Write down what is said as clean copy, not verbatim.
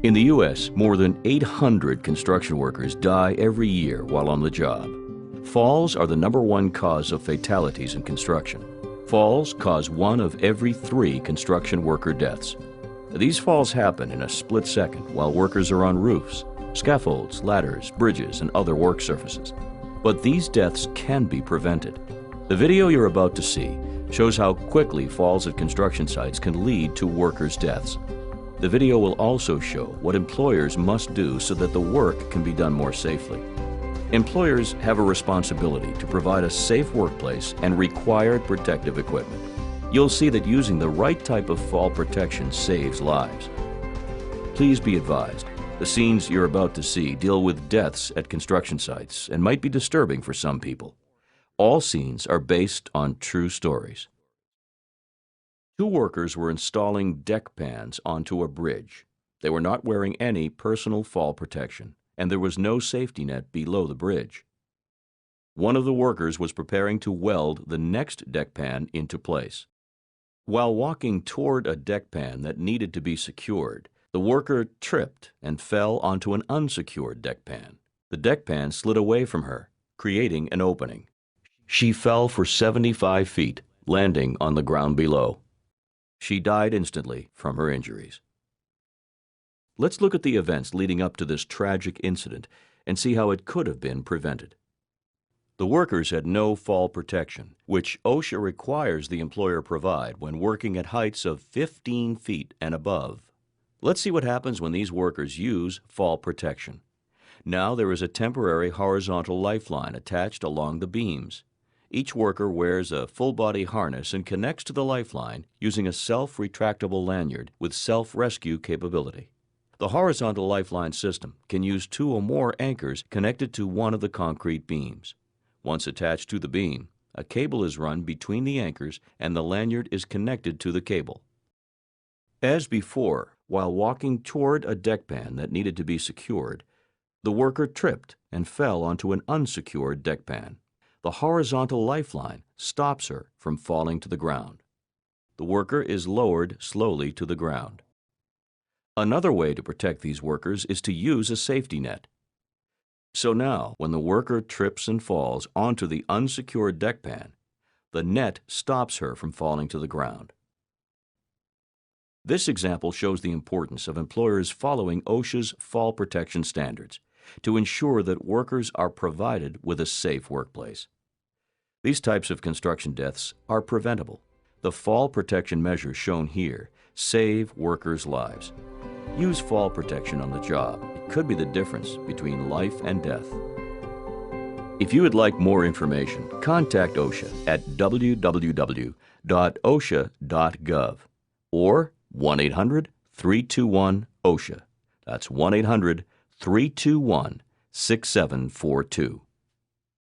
In the U.S., more than 800 construction workers die every year while on the job. Falls are the #1 cause of fatalities in construction. Falls cause 1 of every 3 construction worker deaths. These falls happen in a split second while workers are on roofs, scaffolds, ladders, bridges, and other work surfaces. But these deaths can be prevented. The video you're about to see shows how quickly falls at construction sites can lead to workers' deaths. The video will also show what employers must do so that the work can be done more safely. Employers have a responsibility to provide a safe workplace and required protective equipment. You'll see that using the right type of fall protection saves lives. Please be advised, the scenes you're about to see deal with deaths at construction sites and might be disturbing for some people. All scenes are based on true stories. 2 workers were installing deck pans onto a bridge. They were not wearing any personal fall protection, and there was no safety net below the bridge. One of the workers was preparing to weld the next deck pan into place. While walking toward a deck pan that needed to be secured, the worker tripped and fell onto an unsecured deck pan. The deck pan slid away from her, creating an opening. She fell for 75 feet, landing on the ground below. She died instantly from her injuries. Let's look at the events leading up to this tragic incident and see how it could have been prevented. The workers had no fall protection, which OSHA requires the employer provide when working at heights of 15 feet and above. Let's see what happens when these workers use fall protection. Now there is a temporary horizontal lifeline attached along the beams. Each worker wears a full-body harness and connects to the lifeline using a self-retractable lanyard with self-rescue capability. The horizontal lifeline system can use 2 or more anchors connected to one of the concrete beams. Once attached to the beam, a cable is run between the anchors and the lanyard is connected to the cable. As before, while walking toward a deck pan that needed to be secured, the worker tripped and fell onto an unsecured deck pan. The horizontal lifeline stops her from falling to the ground. The worker is lowered slowly to the ground. Another way to protect these workers is to use a safety net. So now, when the worker trips and falls onto the unsecured deck pan, the net stops her from falling to the ground. This example shows the importance of employers following OSHA's fall protection standards to ensure that workers are provided with a safe workplace. These types of construction deaths are preventable. The fall protection measures shown here save workers' lives. Use fall protection on the job. It could be the difference between life and death. If you would like more information, contact OSHA at www.osha.gov or 1-800-321-OSHA. That's 1-800-321-6742.